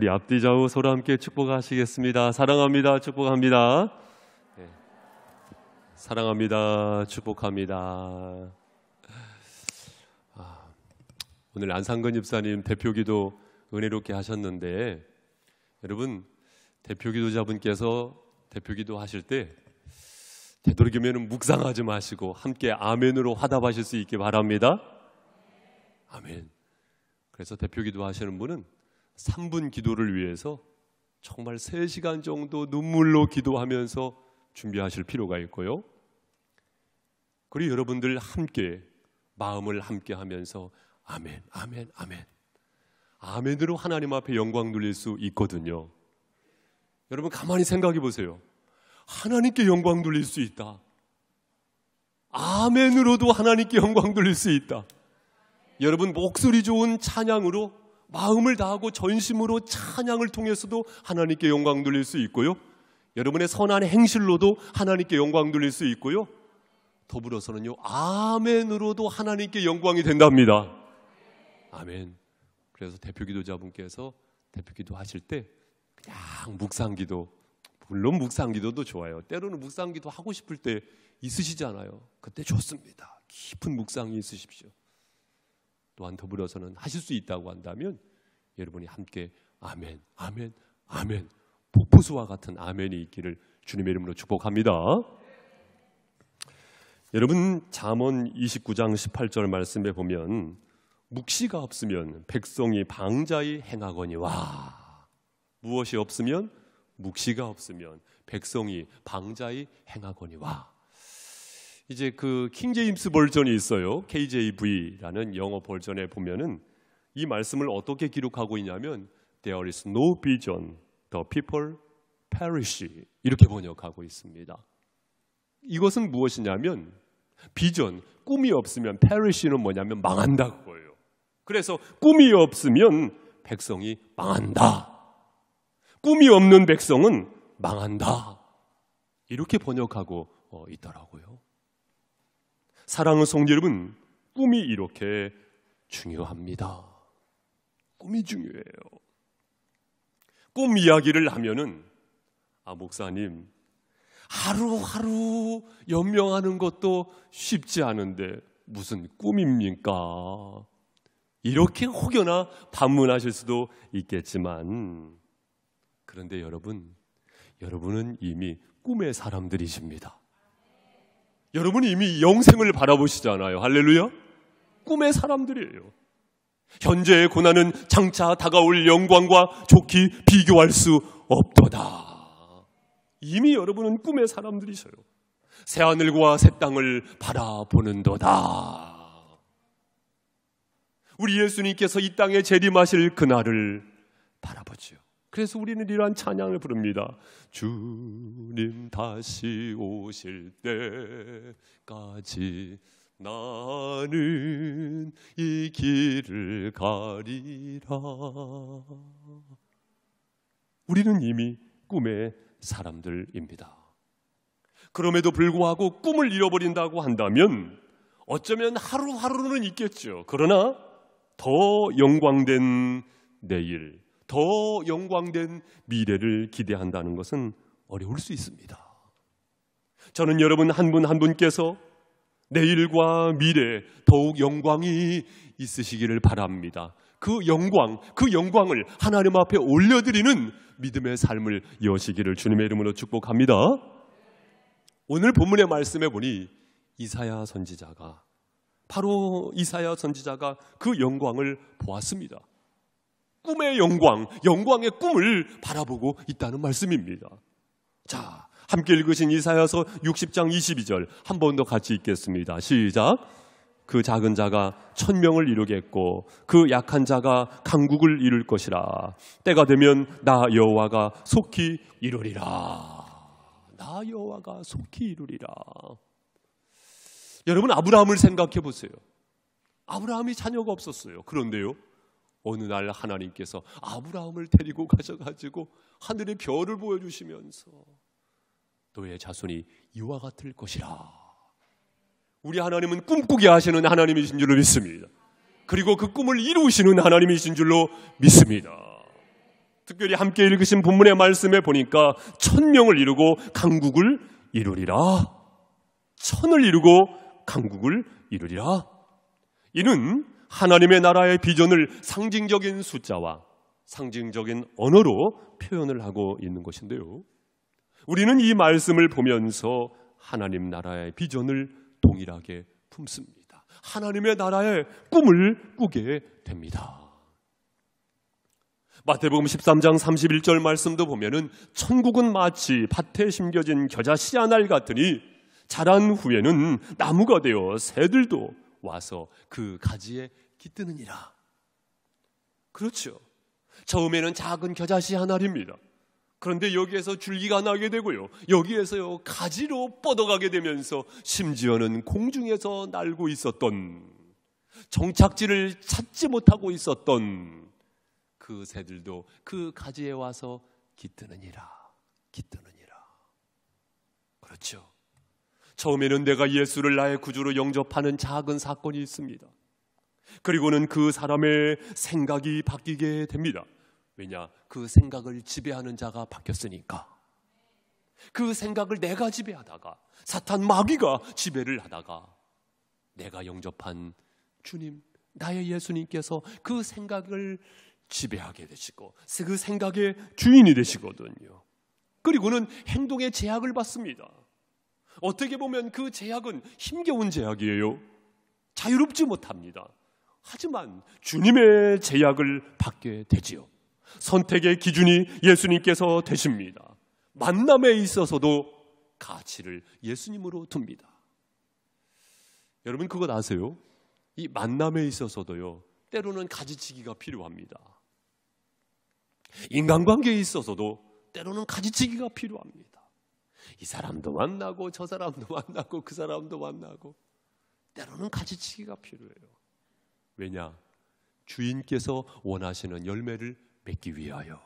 우리 앞뒤 좌우 서로 함께 축복하시겠습니다. 사랑합니다. 축복합니다. 네. 사랑합니다. 축복합니다. 오늘 안상근 집사님 대표기도 은혜롭게 하셨는데, 여러분 대표기도자분께서 대표기도 하실 때 되도록이면 묵상하지 마시고 함께 아멘으로 화답하실 수 있게 바랍니다. 아멘. 그래서 대표기도 하시는 분은 3분 기도를 위해서 정말 3시간 정도 눈물로 기도하면서 준비하실 필요가 있고요. 그리고 여러분들 함께 마음을 함께 하면서 아멘, 아멘, 아멘, 아멘으로 하나님 앞에 영광 돌릴 수 있거든요. 여러분 가만히 생각해 보세요. 하나님께 영광 돌릴 수 있다. 아멘으로도 하나님께 영광 돌릴 수 있다. 여러분 목소리 좋은 찬양으로 마음을 다하고 전심으로 찬양을 통해서도 하나님께 영광 돌릴 수 있고요. 여러분의 선한 행실로도 하나님께 영광 돌릴 수 있고요. 더불어서는요, 아멘으로도 하나님께 영광이 된답니다. 아멘. 그래서 대표기도자분께서 대표기도 하실 때 그냥 묵상기도, 물론 묵상기도도 좋아요. 때로는 묵상기도 하고 싶을 때 있으시잖아요. 그때 좋습니다. 깊은 묵상이 있으십시오. 또한 더불어서는 하실 수 있다고 한다면 여러분이 함께 아멘, 아멘, 아멘, 폭포수와 같은 아멘이 있기를 주님의 이름으로 축복합니다. 여러분 잠언 29장 18절 말씀에 보면 묵시가 없으면 백성이 방자히 행하거니와, 무엇이 없으면, 묵시가 없으면 백성이 방자히 행하거니와. 이제 그 킹제임스 버전이 있어요. KJV라는 영어 버전에 보면은 이 말씀을 어떻게 기록하고 있냐면 There is no vision, the people perish, 이렇게 번역하고 있습니다. 이것은 무엇이냐면 비전, 꿈이 없으면 perish는 뭐냐면 망한다고요. 그래서 꿈이 없으면 백성이 망한다. 꿈이 없는 백성은 망한다. 이렇게 번역하고 있더라고요. 사랑하는 성도 여러분, 꿈이 이렇게 중요합니다. 꿈이 중요해요. 꿈 이야기를 하면은 목사님 하루하루 연명하는 것도 쉽지 않은데 무슨 꿈입니까? 이렇게 혹여나 반문하실 수도 있겠지만, 그런데 여러분은 이미 꿈의 사람들이십니다. 여러분이 이미 영생을 바라보시잖아요. 할렐루야. 꿈의 사람들이에요. 현재의 고난은 장차 다가올 영광과 좋게 비교할 수 없도다. 이미 여러분은 꿈의 사람들이셔요. 새하늘과 새 땅을 바라보는도다. 우리 예수님께서 이 땅에 재림하실 그날을 바라보죠. 그래서 우리는 이러한 찬양을 부릅니다. 주님 다시 오실 때까지 나는 이 길을 가리라. 우리는 이미 꿈의 사람들입니다. 그럼에도 불구하고 꿈을 잃어버린다고 한다면 어쩌면 하루하루는 있겠죠. 그러나 더 영광된 내일, 더 영광된 미래를 기대한다는 것은 어려울 수 있습니다. 저는 여러분 한 분 한 분께서 내일과 미래 더욱 영광이 있으시기를 바랍니다. 그 영광을 하나님 앞에 올려드리는 믿음의 삶을 여시기를 주님의 이름으로 축복합니다. 오늘 본문의 말씀에 보니 이사야 선지자가, 바로 이사야 선지자가 그 영광을 보았습니다. 꿈의 영광의 꿈을 바라보고 있다는 말씀입니다. 자, 함께 읽으신 이사야서 60장 22절 한 번 더 같이 읽겠습니다. 시작. 그 작은 자가 1000명을 이루겠고 그 약한 자가 강국을 이룰 것이라. 때가 되면 나 여호와가 속히 이루리라. 나 여호와가 속히 이루리라. 여러분 아브라함을 생각해 보세요. 아브라함이 자녀가 없었어요. 그런데요, 어느 날 하나님께서 아브라함을 데리고 가셔가지고 하늘의 별을 보여주시면서 너의 자손이 이와 같을 것이라. 우리 하나님은 꿈꾸게 하시는 하나님이신 줄로 믿습니다. 그리고 그 꿈을 이루시는 하나님이신 줄로 믿습니다. 특별히 함께 읽으신 본문의 말씀에 보니까 1000명을 이루고 강국을 이루리라. 1000을 이루고 강국을 이루리라. 이는 하나님의 나라의 비전을 상징적인 숫자와 상징적인 언어로 표현을 하고 있는 것인데요. 우리는 이 말씀을 보면서 하나님 나라의 비전을 동일하게 품습니다. 하나님의 나라의 꿈을 꾸게 됩니다. 마태복음 13장 31절 말씀도 보면은 천국은 마치 밭에 심겨진 겨자 씨 한 알 같으니 자란 후에는 나무가 되어 새들도 와서 그 가지에 깃드느니라. 그렇죠. 처음에는 작은 겨자 씨 한 알입니다. 그런데 여기에서 줄기가 나게 되고요. 여기에서요 가지로 뻗어가게 되면서 심지어는 공중에서 날고 있었던, 정착지를 찾지 못하고 있었던 그 새들도 그 가지에 와서 깃드느니라. 그렇죠. 처음에는 내가 예수를 나의 구주로 영접하는 작은 사건이 있습니다. 그리고는 그 사람의 생각이 바뀌게 됩니다. 왜냐? 그 생각을 지배하는 자가 바뀌었으니까. 그 생각을 내가 지배하다가, 사탄 마귀가 지배를 하다가 내가 영접한 주님, 나의 예수님께서 그 생각을 지배하게 되시고 그 생각의 주인이 되시거든요. 그리고는 행동의 제약을 받습니다. 어떻게 보면 그 제약은 힘겨운 제약이에요. 자유롭지 못합니다. 하지만 주님의 제약을 받게 되지요. 선택의 기준이 예수님께서 되십니다. 만남에 있어서도 가치를 예수님으로 둡니다. 여러분 그것 아세요? 이 만남에 있어서도요, 때로는 가지치기가 필요합니다. 인간관계에 있어서도 때로는 가지치기가 필요합니다. 이 사람도 만나고 저 사람도 만나고 그 사람도 만나고 때로는 가지치기가 필요해요. 왜냐? 주인께서 원하시는 열매를 맺기 위하여.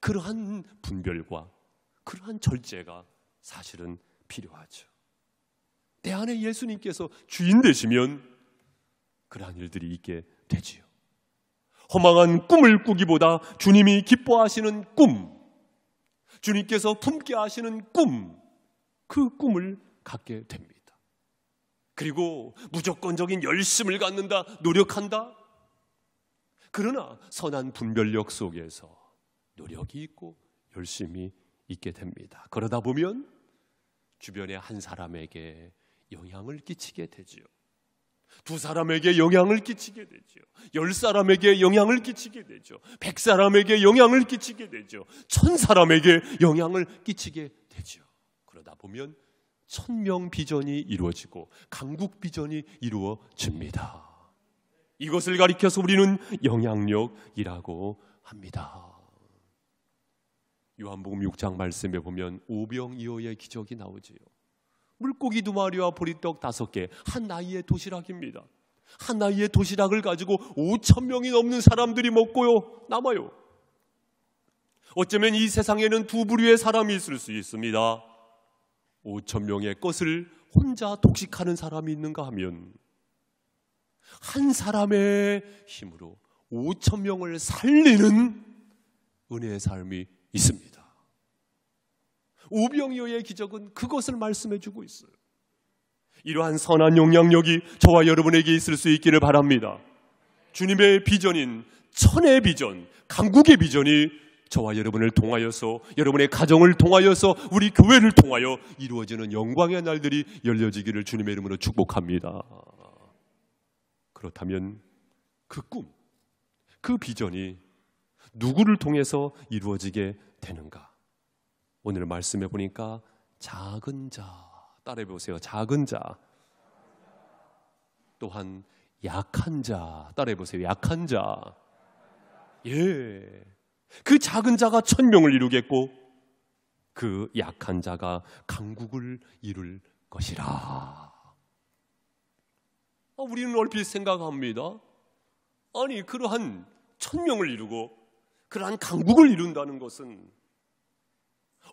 그러한 분별과 그러한 절제가 사실은 필요하죠. 내 안에 예수님께서 주인 되시면 그러한 일들이 있게 되지요. 허망한 꿈을 꾸기보다 주님이 기뻐하시는 꿈, 주님께서 품게 하시는 꿈, 그 꿈을 갖게 됩니다. 그리고 무조건적인 열심을 갖는다, 노력한다. 그러나 선한 분별력 속에서 노력이 있고 열심이 있게 됩니다. 그러다 보면 주변의 한 사람에게 영향을 끼치게 되지요. 두 사람에게 영향을 끼치게 되죠. 10사람에게 영향을 끼치게 되죠. 100사람에게 영향을 끼치게 되죠. 1000사람에게 영향을 끼치게 되죠. 그러다 보면 1000명 비전이 이루어지고 강국 비전이 이루어집니다. 이것을 가리켜서 우리는 영향력이라고 합니다. 요한복음 6장 말씀에 보면 오병이어의 기적이 나오지요. 물고기 2마리와 보리떡 5개, 한 나이의 도시락입니다. 한 나이의 도시락을 가지고 5000명이 넘는 사람들이 먹고요, 남아요. 어쩌면 이 세상에는 두 부류의 사람이 있을 수 있습니다. 5000명의 것을 혼자 독식하는 사람이 있는가 하면 한 사람의 힘으로 5000명을 살리는 은혜의 삶이 있습니다. 오병이어의 기적은 그것을 말씀해주고 있어요. 이러한 선한 영향력이 저와 여러분에게 있을 수 있기를 바랍니다. 주님의 비전인 천의 비전, 강국의 비전이 저와 여러분을 통하여서, 여러분의 가정을 통하여서, 우리 교회를 통하여 이루어지는 영광의 날들이 열려지기를 주님의 이름으로 축복합니다. 그렇다면 그 꿈, 그 비전이 누구를 통해서 이루어지게 되는가? 오늘 말씀해 보니까 작은 자, 따라해 보세요. 작은 자. 또한 약한 자, 따라해 보세요. 약한 자. 예. 그 작은 자가 1000명을 이루겠고 그 약한 자가 강국을 이룰 것이라. 우리는 얼핏 생각합니다. 아니, 그러한 1000명을 이루고 그러한 강국을 이룬다는 것은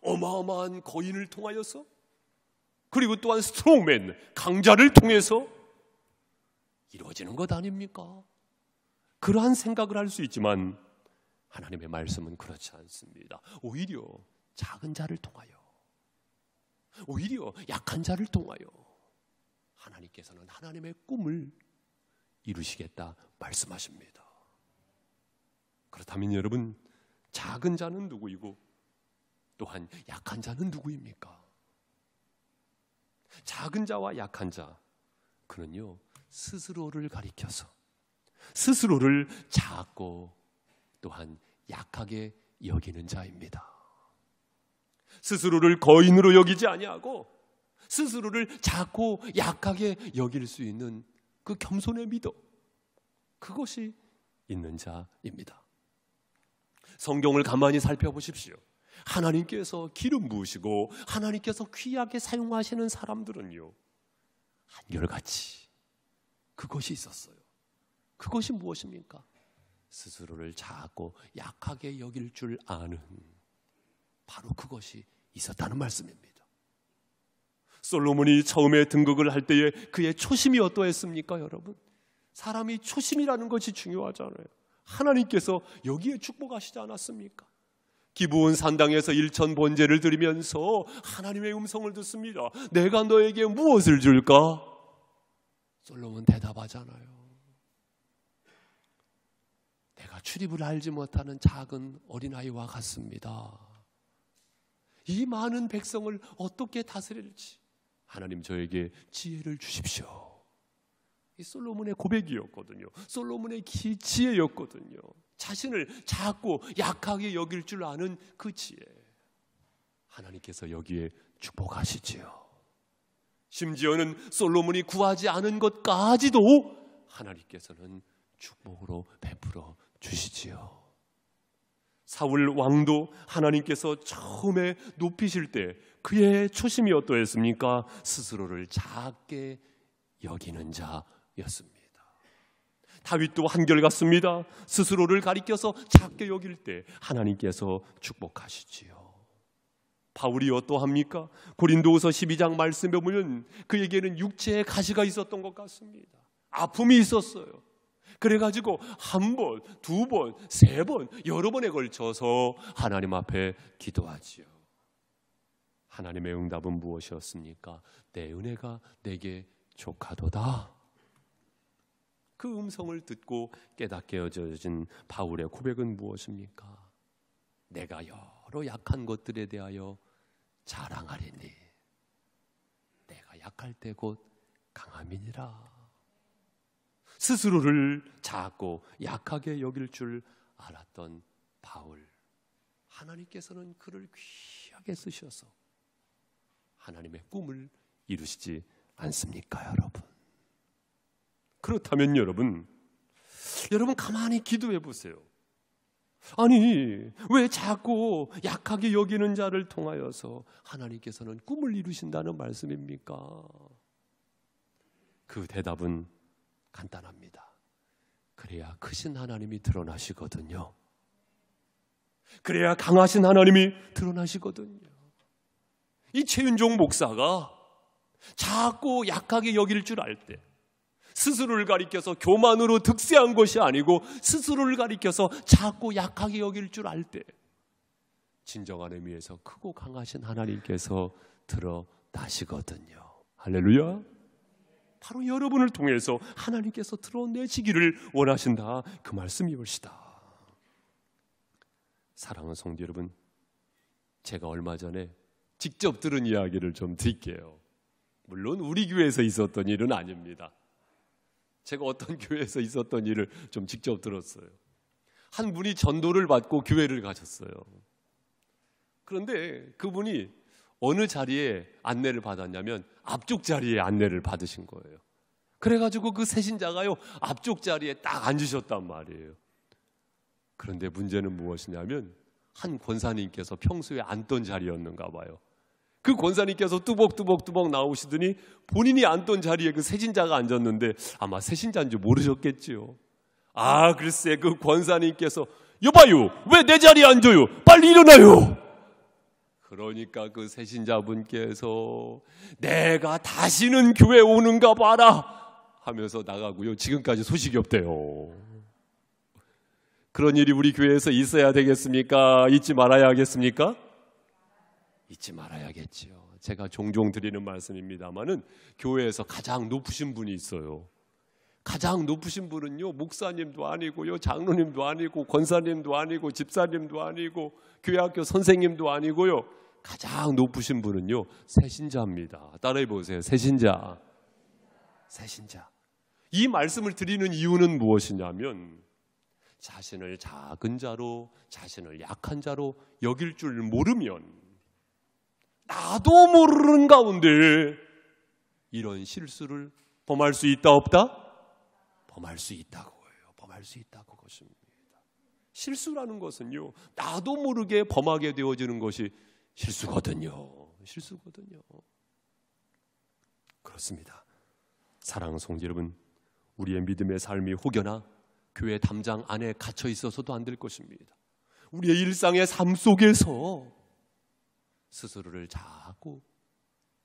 어마어마한 거인을 통하여서, 그리고 또한 스트롱맨, 강자를 통해서 이루어지는 것 아닙니까? 그러한 생각을 할 수 있지만 하나님의 말씀은 그렇지 않습니다. 오히려 작은 자를 통하여, 오히려 약한 자를 통하여 하나님께서는 하나님의 꿈을 이루시겠다 말씀하십니다. 그렇다면 여러분, 작은 자는 누구이고 또한 약한 자는 누구입니까? 작은 자와 약한 자, 그는요 스스로를 가리켜서 스스로를 작고 또한 약하게 여기는 자입니다. 스스로를 거인으로 여기지 아니하고 스스로를 작고 약하게 여길 수 있는 그 겸손의 믿음, 그것이 있는 자입니다. 성경을 가만히 살펴보십시오. 하나님께서 기름 부으시고 하나님께서 귀하게 사용하시는 사람들은요 한결같이 그것이 있었어요. 그것이 무엇입니까? 스스로를 작고 약하게 여길 줄 아는, 바로 그것이 있었다는 말씀입니다. 솔로몬이 처음에 등극을 할 때에 그의 초심이 어떠했습니까? 여러분, 사람이 초심이라는 것이 중요하잖아요. 하나님께서 여기에 축복하시지 않았습니까? 기브온 산당에서 일천 번제를 드리면서 하나님의 음성을 듣습니다. 내가 너에게 무엇을 줄까? 솔로몬 대답하잖아요. 내가 출입을 알지 못하는 작은 어린아이와 같습니다. 이 많은 백성을 어떻게 다스릴지 하나님 저에게 지혜를 주십시오. 이 솔로몬의 고백이었거든요. 솔로몬의 지혜였거든요. 자신을 작고 약하게 여길 줄 아는 그 지혜, 하나님께서 여기에 축복하시지요. 심지어는 솔로몬이 구하지 않은 것까지도 하나님께서는 축복으로 베풀어 주시지요. 사울 왕도 하나님께서 처음에 높이실 때 그의 초심이 어떠했습니까? 스스로를 작게 여기는 자였습니다. 다윗도 한결같습니다. 스스로를 가리켜서 작게 여길 때 하나님께서 축복하시지요. 바울이 어떠합니까? 고린도후서 12장 말씀에 보면 그에게는 육체의 가시가 있었던 것 같습니다. 아픔이 있었어요. 그래가지고 한 번, 두 번, 세 번, 여러 번에 걸쳐서 하나님 앞에 기도하지요. 하나님의 응답은 무엇이었습니까? 내 은혜가 내게 족하도다. 그 음성을 듣고 깨닫게 여겨진 바울의 고백은 무엇입니까? 내가 여러 약한 것들에 대하여 자랑하리니 내가 약할 때 곧 강함이니라. 스스로를 작고 약하게 여길 줄 알았던 바울, 하나님께서는 그를 귀하게 쓰셔서 하나님의 꿈을 이루시지 않습니까, 여러분? 그렇다면 여러분 가만히 기도해 보세요. 아니, 왜 자꾸 약하게 여기는 자를 통하여서 하나님께서는 꿈을 이루신다는 말씀입니까? 그 대답은 간단합니다. 그래야 크신 하나님이 드러나시거든요. 그래야 강하신 하나님이 드러나시거든요. 이 최윤종 목사가 작고 약하게 여길 줄 알 때, 스스로를 가리켜서 교만으로 득세한 것이 아니고 스스로를 가리켜서 작고 약하게 여길 줄 알 때 진정한 의미에서 크고 강하신 하나님께서 드러나시거든요. 할렐루야. 바로 여러분을 통해서 하나님께서 드러내시기를 원하신다, 그 말씀이올시다. 사랑하는 성도 여러분, 제가 얼마 전에 직접 들은 이야기를 좀 드릴게요. 물론 우리 교회에서 있었던 일은 아닙니다. 제가 어떤 교회에서 있었던 일을 좀 직접 들었어요. 한 분이 전도를 받고 교회를 가셨어요. 그런데 그분이 어느 자리에 안내를 받았냐면 앞쪽 자리에 안내를 받으신 거예요. 그래가지고 그 새신자가요 앞쪽 자리에 딱 앉으셨단 말이에요. 그런데 문제는 무엇이냐면 한 권사님께서 평소에 앉던 자리였는가 봐요. 그 권사님께서 뚜벅뚜벅 나오시더니 본인이 앉던 자리에 그 새신자가 앉았는데 아마 새신자인지 모르셨겠지요. 아, 글쎄 그 권사님께서 여봐요, 왜 내 자리에 앉아요? 빨리 일어나요. 그러니까 그 새신자분께서 내가 다시는 교회 오는가 봐라 하면서 나가고요. 지금까지 소식이 없대요. 그런 일이 우리 교회에서 있어야 되겠습니까? 잊지 말아야 하겠습니까? 잊지 말아야겠지요. 제가 종종 드리는 말씀입니다마는 교회에서 가장 높으신 분이 있어요. 가장 높으신 분은요, 목사님도 아니고요, 장로님도 아니고, 권사님도 아니고, 집사님도 아니고, 교회학교 선생님도 아니고요. 가장 높으신 분은요, 새신자입니다. 따라해 보세요. 새신자. 새신자. 이 말씀을 드리는 이유는 무엇이냐면 자신을 작은 자로, 자신을 약한 자로 여길 줄 모르면 나도 모르는 가운데 이런 실수를 범할 수 있다 없다? 범할 수 있다고요. 범할 수 있다고 것입니다. 실수라는 것은요, 나도 모르게 범하게 되어지는 것이 실수거든요. 실수거든요. 그렇습니다. 사랑하는 성도 여러분, 우리의 믿음의 삶이 혹여나 교회 담장 안에 갇혀 있어서도 안 될 것입니다. 우리의 일상의 삶 속에서 스스로를 자꾸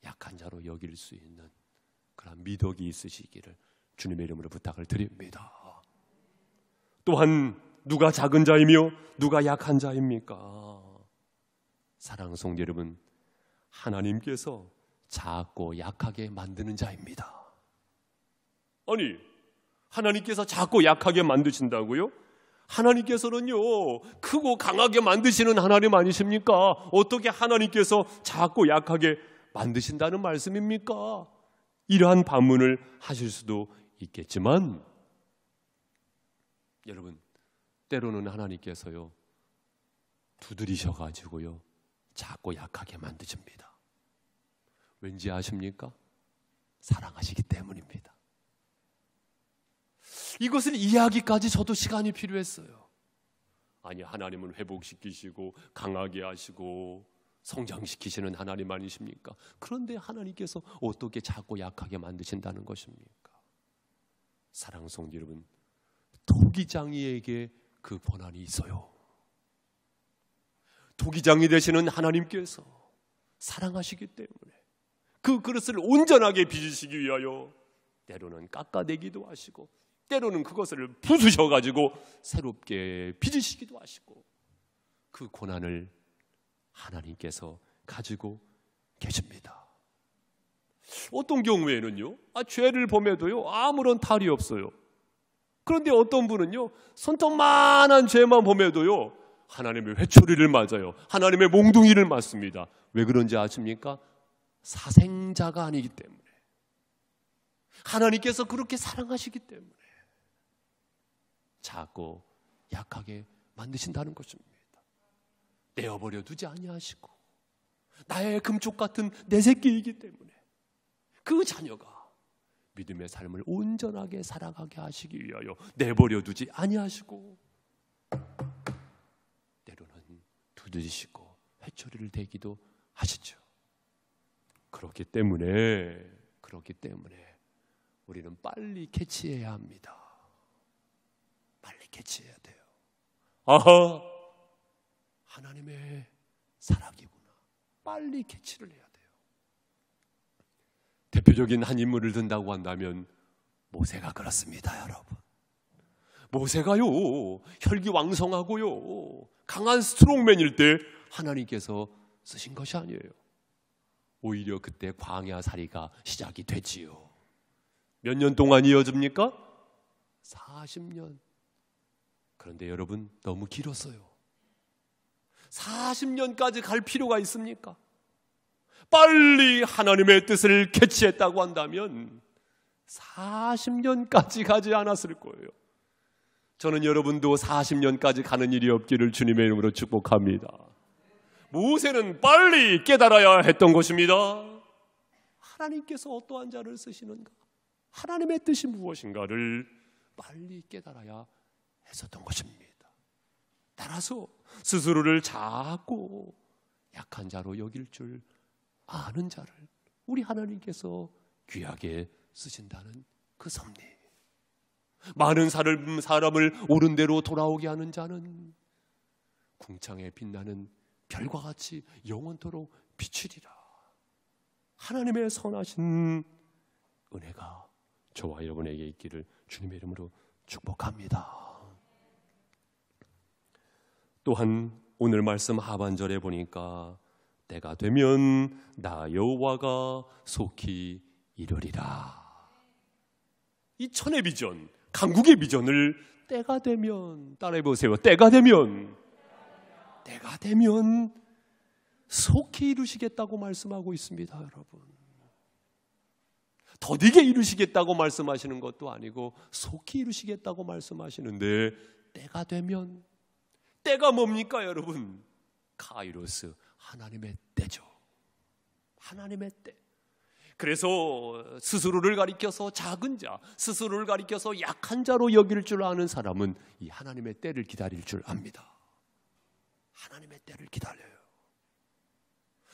약한 자로 여길 수 있는 그런 미덕이 있으시기를 주님의 이름으로 부탁을 드립니다. 또한 누가 작은 자이며 누가 약한 자입니까? 사랑하는 성도 여러분, 하나님께서 작고 약하게 만드는 자입니다. 아니, 하나님께서 작고 약하게 만드신다고요? 하나님께서는요, 크고 강하게 만드시는 하나님 아니십니까? 어떻게 하나님께서 작고 약하게 만드신다는 말씀입니까? 이러한 반문을 하실 수도 있겠지만, 여러분, 때로는 하나님께서요, 두드리셔가지고요, 작고 약하게 만드십니다. 왠지 아십니까? 사랑하시기 때문입니다. 이것을 이해하기까지 저도 시간이 필요했어요. 아니, 하나님은 회복시키시고 강하게 하시고 성장시키시는 하나님 아니십니까? 그런데 하나님께서 어떻게 작고 약하게 만드신다는 것입니까? 사랑하는 성도 여러분, 토기장이에게 그 권한이 있어요. 토기장이 되시는 하나님께서 사랑하시기 때문에 그 그릇을 온전하게 빚으시기 위하여 때로는 깎아내기도 하시고 때로는 그것을 부수셔가지고 새롭게 빚으시기도 하시고 그 고난을 하나님께서 가지고 계십니다. 어떤 경우에는요, 죄를 범해도요 아무런 탈이 없어요. 그런데 어떤 분은요, 손톱만한 죄만 범해도요 하나님의 회초리를 맞아요. 하나님의 몽둥이를 맞습니다. 왜 그런지 아십니까? 사생자가 아니기 때문에, 하나님께서 그렇게 사랑하시기 때문에 작고 약하게 만드신다는 것입니다. 떼어버려 두지 아니하시고 나의 금쪽 같은 내 새끼이기 때문에 그 자녀가 믿음의 삶을 온전하게 살아가게 하시기 위하여 내버려 두지 아니하시고 때로는 두드리시고 회초리를 대기도 하시죠. 그렇기 때문에 우리는 빨리 캐치해야 합니다. 빨리 캐치해야 돼요. 아하, 하나님의 사랑이구나. 빨리 캐치를 해야 돼요. 대표적인 한 인물을 든다고 한다면 모세가 그렇습니다, 여러분. 모세가요, 혈기왕성하고요, 강한 스트롱맨일 때 하나님께서 쓰신 것이 아니에요. 오히려 그때 광야살이가 시작이 됐지요. 몇 년 동안 이어집니까? 40년. 그런데 여러분, 너무 길었어요. 40년까지 갈 필요가 있습니까? 빨리 하나님의 뜻을 캐치했다고 한다면 40년까지 가지 않았을 거예요. 저는 여러분도 40년까지 가는 일이 없기를 주님의 이름으로 축복합니다. 모세는 빨리 깨달아야 했던 것입니다. 하나님께서 어떠한 자를 쓰시는가, 하나님의 뜻이 무엇인가를 빨리 깨달아야 했었던 것입니다. 따라서 스스로를 작고 약한 자로 여길 줄 아는 자를 우리 하나님께서 귀하게 쓰신다는 그 섭리. 많은 사람을 옳은 대로 돌아오게 하는 자는 궁창에 빛나는 별과 같이 영원토록 비추리라. 하나님의 선하신 은혜가 저와 여러분에게 있기를 주님의 이름으로 축복합니다. 또한 오늘 말씀 하반절에 보니까 때가 되면 나 여호와가 속히 이르리라. 이 천의 비전, 강국의 비전을 때가 되면, 따라해 보세요. 때가 되면 속히 이루시겠다고 말씀하고 있습니다, 여러분. 더디게 이루시겠다고 말씀하시는 것도 아니고 속히 이루시겠다고 말씀하시는데, 때가 되면, 때가 뭡니까, 여러분? 카이로스, 하나님의 때죠. 하나님의 때. 그래서 스스로를 가리켜서 작은 자, 스스로를 가리켜서 약한 자로 여길 줄 아는 사람은 이 하나님의 때를 기다릴 줄 압니다. 하나님의 때를 기다려요.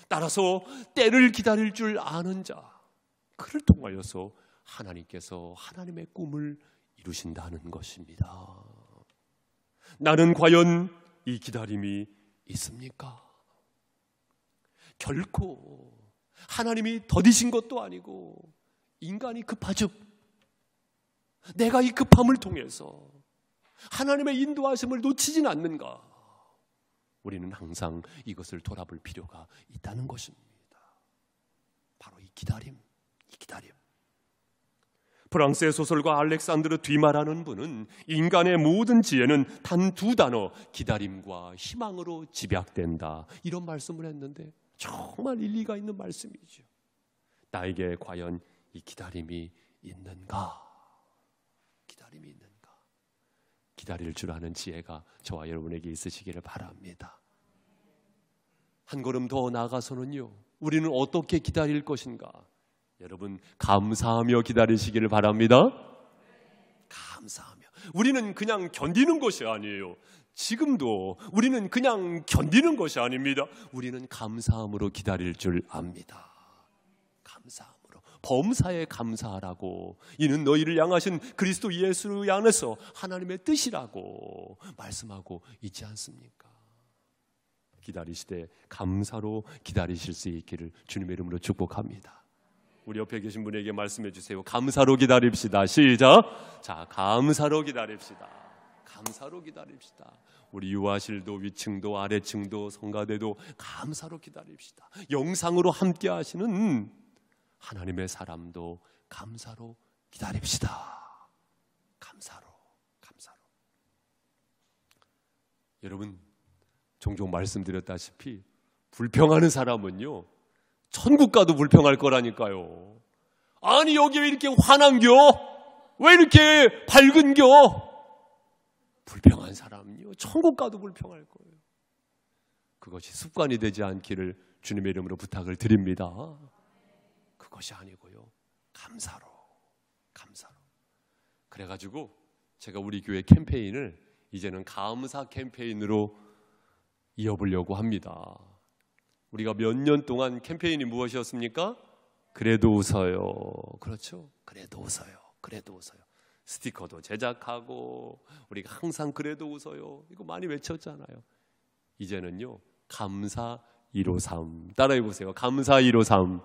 따라서 때를 기다릴 줄 아는 자, 그를 통하여서 하나님께서 하나님의 꿈을 이루신다는 것입니다. 나는 과연 이 기다림이 있습니까? 결코 하나님이 더디신 것도 아니고 인간이 급하죠. 내가 이 급함을 통해서 하나님의 인도하심을 놓치진 않는가? 우리는 항상 이것을 돌아볼 필요가 있다는 것입니다. 바로 이 기다림. 프랑스의 소설가 알렉산드르 뒤마라는 분은 인간의 모든 지혜는 단 두 단어, 기다림과 희망으로 집약된다, 이런 말씀을 했는데 정말 일리가 있는 말씀이죠. 나에게 과연 이 기다림이 있는가? 기다릴 줄 아는 지혜가 저와 여러분에게 있으시기를 바랍니다. 한 걸음 더 나아가서는요, 우리는 어떻게 기다릴 것인가? 여러분, 감사하며 기다리시기를 바랍니다. 감사하며. 우리는 그냥 견디는 것이 아니에요. 지금도 우리는 그냥 견디는 것이 아닙니다. 우리는 감사함으로 기다릴 줄 압니다. 감사함으로. 범사에 감사하라고. 이는 너희를 향하신 그리스도 예수를 향해서 하나님의 뜻이라고 말씀하고 있지 않습니까? 기다리시되 감사로 기다리실 수 있기를 주님의 이름으로 축복합니다. 우리 옆에 계신 분에게 말씀해 주세요. 감사로 기다립시다. 시작. 자, 감사로 기다립시다. 감사로 기다립시다. 우리 유아실도 위층도 아래층도 성가대도 감사로 기다립시다. 영상으로 함께 하시는 하나님의 사람도 감사로 기다립시다. 감사로. 여러분, 종종 말씀드렸다시피 불평하는 사람은요, 천국 가도 불평할 거라니까요. 아니, 여기 왜 이렇게 환한겨? 왜 이렇게 밝은겨? 불평한 사람은요, 천국 가도 불평할 거예요. 그것이 습관이 되지 않기를 주님의 이름으로 부탁을 드립니다. 그것이 아니고요, 감사로. 그래가지고 제가 우리 교회 캠페인을 이제는 감사 캠페인으로 이어보려고 합니다. 우리가 몇 년 동안 캠페인이 무엇이었습니까? 그래도 웃어요. 그렇죠? 그래도 웃어요. 스티커도 제작하고 우리가 항상 그래도 웃어요, 이거 많이 외쳤잖아요. 이제는요, 감사 153. 따라해 보세요. 감사 153.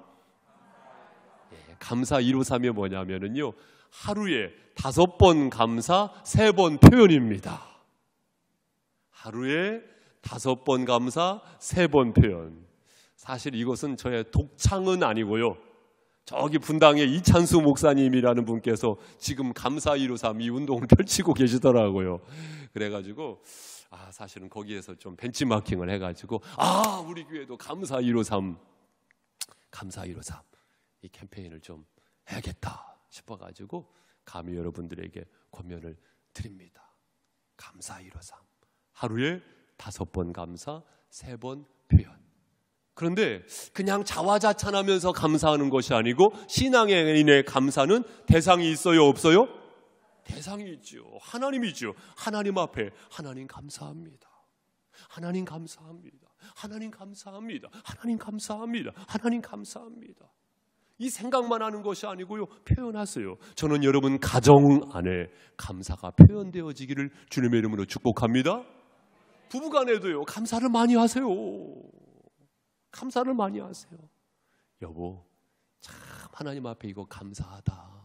감사 153이 뭐냐면은요, 하루에 5번 감사, 3번 표현입니다. 하루에 5번 감사, 3번 표현. 사실 이것은 저의 독창은 아니고요, 저기 분당의 이찬수 목사님이라는 분께서 지금 감사 153 이 운동을 펼치고 계시더라고요. 그래가지고 사실은 거기에서 좀 벤치마킹을 해가지고 우리 교회도 감사 153 이 캠페인을 좀 해야겠다 싶어가지고 감히 여러분들에게 권면을 드립니다. 감사 153. 하루에 5번 감사, 3번 표현. 그런데 그냥 자화자찬하면서 감사하는 것이 아니고, 신앙인의 감사는 대상이 있어요, 없어요? 대상이 있죠. 하나님이죠. 하나님 앞에 하나님 감사합니다. 하나님 감사합니다. 하나님 감사합니다. 하나님 감사합니다. 하나님 감사합니다. 이 생각만 하는 것이 아니고요, 표현하세요. 저는 여러분 가정 안에 감사가 표현되어지기를 주님의 이름으로 축복합니다. 부부간에도요, 감사를 많이 하세요. 감사를 많이 하세요. 여보, 참 하나님 앞에 이거 감사하다.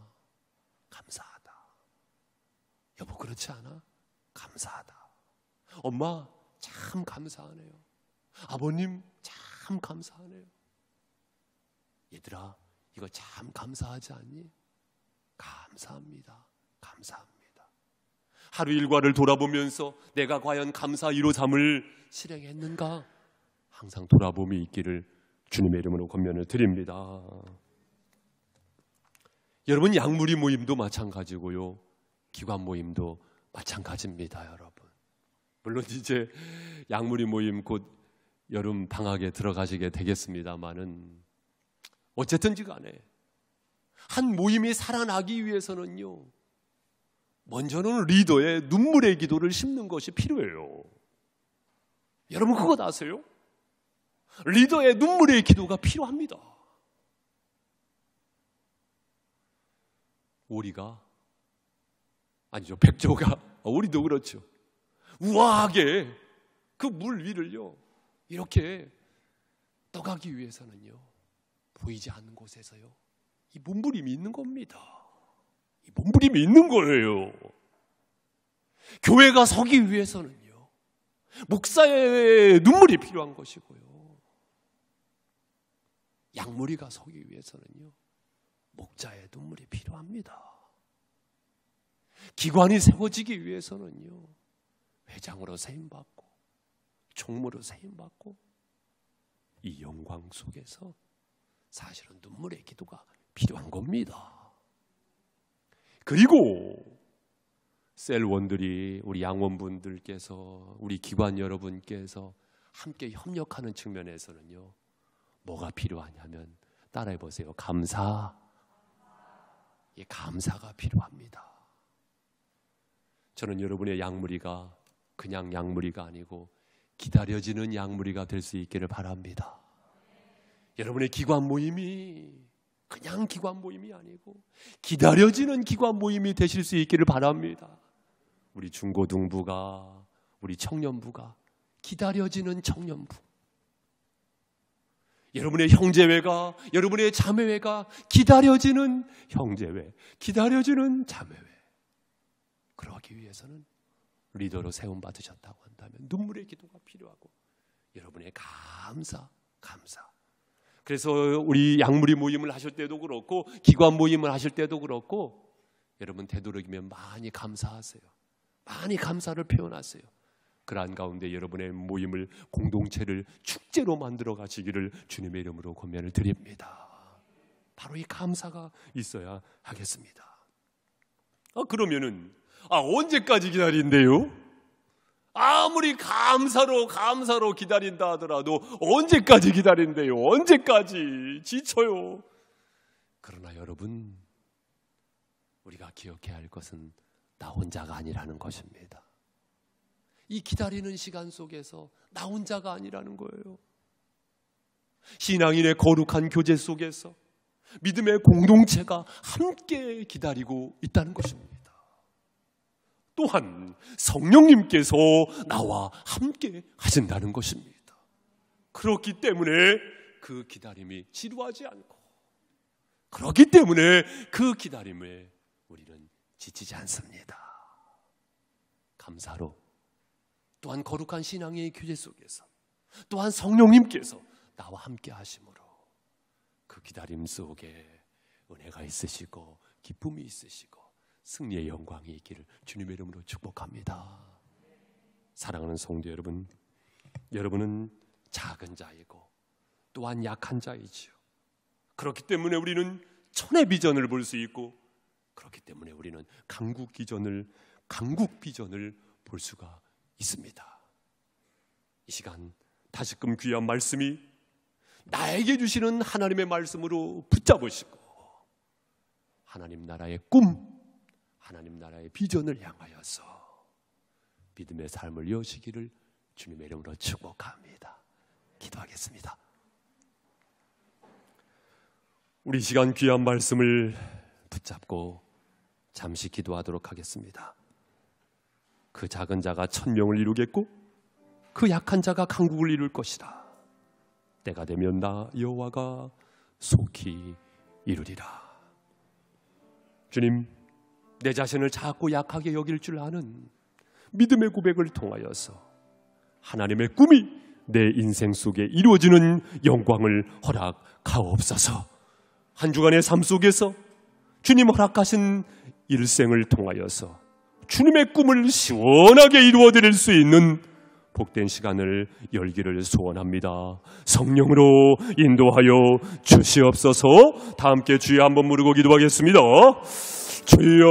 여보, 그렇지 않아? 감사하다. 엄마, 참 감사하네요. 아버님 참 감사하네요. 얘들아, 이거 참 감사하지 않니? 감사합니다. 감사합니다. 하루 일과를 돌아보면서 내가 과연 감사 153을 실행했는가? 항상 돌아봄이 있기를 주님의 이름으로 권면을 드립니다. 여러분, 양무리 모임도 마찬가지고요, 기관 모임도 마찬가지입니다. 여러분, 물론 이제 양무리 모임 곧 여름 방학에 들어가시게 되겠습니다만은 어쨌든지 간에 한 모임이 살아나기 위해서는요, 먼저는 리더의 눈물의 기도를 심는 것이 필요해요. 여러분 그거 아세요? 리더의 눈물의 기도가 필요합니다. 오리가, 아니죠, 백조가, 오리도 그렇죠, 우아하게 그 물 위를요 이렇게 떠가기 위해서는요, 보이지 않는 곳에서요 이 몸부림이 있는 겁니다. 이 몸부림이 있는 거예요. 교회가 서기 위해서는요, 목사의 눈물이 필요한 것이고요, 양무리가 서기 위해서는요, 목자의 눈물이 필요합니다. 기관이 세워지기 위해서는요, 회장으로 세임받고 총무로 세임받고 이 영광 속에서 사실은 눈물의 기도가 필요한 겁니다. 그리고 셀원들이, 우리 양원분들께서, 우리 기관 여러분께서 함께 협력하는 측면에서는요, 뭐가 필요하냐면, 따라해 보세요. 감사. 이 감사가 필요합니다. 저는 여러분의 양무리가 그냥 양무리가 아니고 기다려지는 양무리가 될 수 있기를 바랍니다. 여러분의 기관 모임이 그냥 기관 모임이 아니고 기다려지는 기관 모임이 되실 수 있기를 바랍니다. 우리 중고등부가, 우리 청년부가 기다려지는 청년부, 여러분의 형제회가, 여러분의 자매회가 기다려지는 형제회, 기다려지는 자매회. 그러기 위해서는 리더로 세움받으셨다고 한다면 눈물의 기도가 필요하고 여러분의 감사. 그래서 우리 양무리 모임을 하실 때도 그렇고 기관 모임을 하실 때도 그렇고 여러분 되도록이면 많이 감사하세요. 많이 감사를 표현하세요. 그러한 가운데 여러분의 모임을, 공동체를 축제로 만들어 가시기를 주님의 이름으로 권면을 드립니다. 바로 이 감사가 있어야 하겠습니다. 그러면은 언제까지 기다린대요? 아무리 감사로 기다린다 하더라도 언제까지 기다린대요? 언제까지? 지쳐요. 그러나 여러분, 우리가 기억해야 할 것은 나 혼자가 아니라는 것입니다. 이 기다리는 시간 속에서 나 혼자가 아니라는 거예요. 신앙인의 거룩한 교제 속에서 믿음의 공동체가 함께 기다리고 있다는 것입니다. 또한 성령님께서 나와 함께 하신다는 것입니다. 그렇기 때문에 그 기다림이 지루하지 않고, 그렇기 때문에 그 기다림에 우리는 지치지 않습니다. 감사로, 또한 거룩한 신앙의 교제 속에서, 또한 성령님께서 나와 함께 하심으로 그 기다림 속에 은혜가 있으시고 기쁨이 있으시고 승리의 영광이 있기를 주님의 이름으로 축복합니다. 사랑하는 성도 여러분, 여러분은 작은 자이고 또한 약한 자이지요. 그렇기 때문에 우리는 천의 비전을 볼 수 있고, 그렇기 때문에 우리는 강국 비전을 볼 수가 있습니다. 이 시간 다시금 귀한 말씀이 나에게 주시는 하나님의 말씀으로 붙잡으시고 하나님 나라의 꿈, 하나님 나라의 비전을 향하여서 믿음의 삶을 여시기를 주님의 이름으로 축복합니다. 기도하겠습니다. 우리 시간 귀한 말씀을 붙잡고 잠시 기도하도록 하겠습니다. 그 작은 자가 1000명을 이루겠고 그 약한 자가 강국을 이룰 것이다. 때가 되면 나 여호와가 속히 이루리라. 주님, 내 자신을 작고 약하게 여길 줄 아는 믿음의 고백을 통하여서 하나님의 꿈이 내 인생 속에 이루어지는 영광을 허락하옵소서. 한 주간의 삶 속에서 주님 허락하신 일생을 통하여서 주님의 꿈을 시원하게 이루어드릴 수 있는 복된 시간을 열기를 소원합니다. 성령으로 인도하여 주시옵소서. 다 함께 주여 한번 부르고 기도하겠습니다. 주여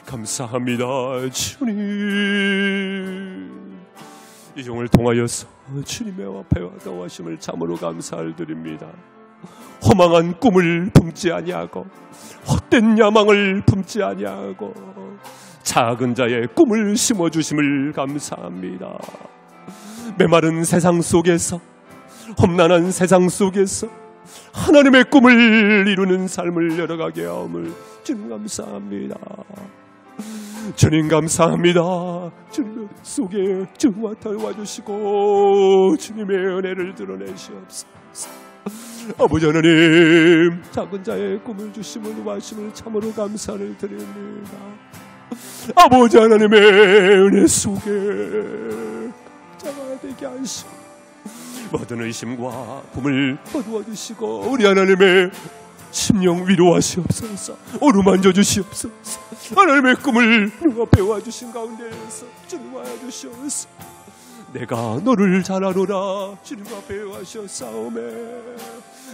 감사합니다. 주님, 이 종을 통하여서 주님의 앞에 나와심을 참으로 감사를 드립니다. 허망한 꿈을 품지 아니하고 헛된 야망을 품지 아니하고 작은 자의 꿈을 심어주심을 감사합니다. 메마른 세상 속에서, 험난한 세상 속에서 하나님의 꿈을 이루는 삶을 열어가게 하옵을 주님 감사합니다. 주님 감사합니다. 주님 속에 증화타 와주시고 주님의 은혜를 드러내시옵소서. 아버지 하나님, 작은 자의 꿈을 주심을 와심을 참으로 감사를 드립니다. 아버지 하나님의 은혜 속에 자가 되게 하시고 모든 의심과 꿈을 거두어 주시고 우리 하나님의 심령 위로하시옵소서. 어루만져 주시옵소서. 하나님의 꿈을 눈앞에 와주신 가운데에서 주님 와주시옵소서. 내가 너를 잘 알아라 주님 앞에 와셨사오매.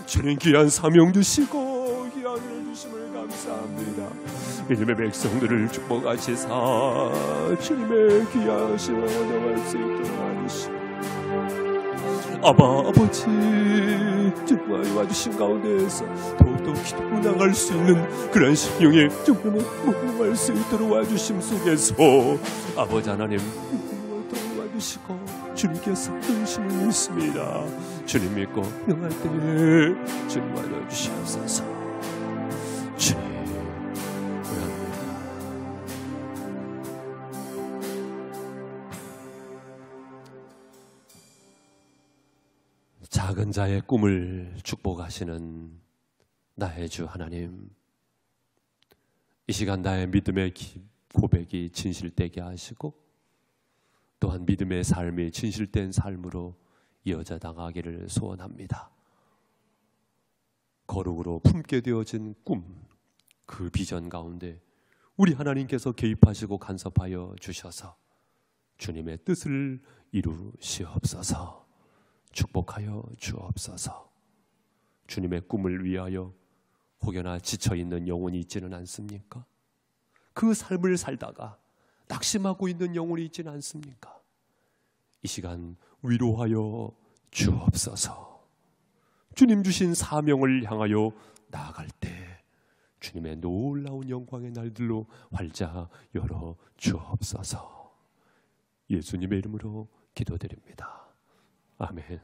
주님 귀한 사명 주시고 귀한 은혜 주심을 감사합니다. 믿음의 백성들을 축복하시사 주님의 귀하심을 원영할 수 있도록 하시고 아버지 주님과 와주신 가운데에서 더욱더 기도로 나갈 수 있는 그런 심령의 주님을 원영할 수 있도록 와주심 속에서 아버지 하나님 와주시고 주님께서 근심을 믿습니다. 주님 믿고 명할 때에 주님 와주시옵소서. 주님 구합니다. 작은 자의 꿈을 축복하시는 나의 주 하나님, 이 시간 나의 믿음의 고백이 진실되게 하시고 또한 믿음의 삶이 진실된 삶으로 이어져 나가기를 소원합니다. 거룩으로 품게 되어진 꿈, 그 비전 가운데 우리 하나님께서 개입하시고 간섭하여 주셔서 주님의 뜻을 이루시옵소서. 축복하여 주옵소서. 주님의 꿈을 위하여 혹여나 지쳐있는 영혼이 있지는 않습니까? 그 삶을 살다가 낙심하고 있는 영혼이 있지는 않습니까? 이 시간 위로하여 주옵소서. 주님 주신 사명을 향하여 나아갈 때 주님의 놀라운 영광의 날들로 활짝 열어 주옵소서. 예수님의 이름으로 기도드립니다. 아멘.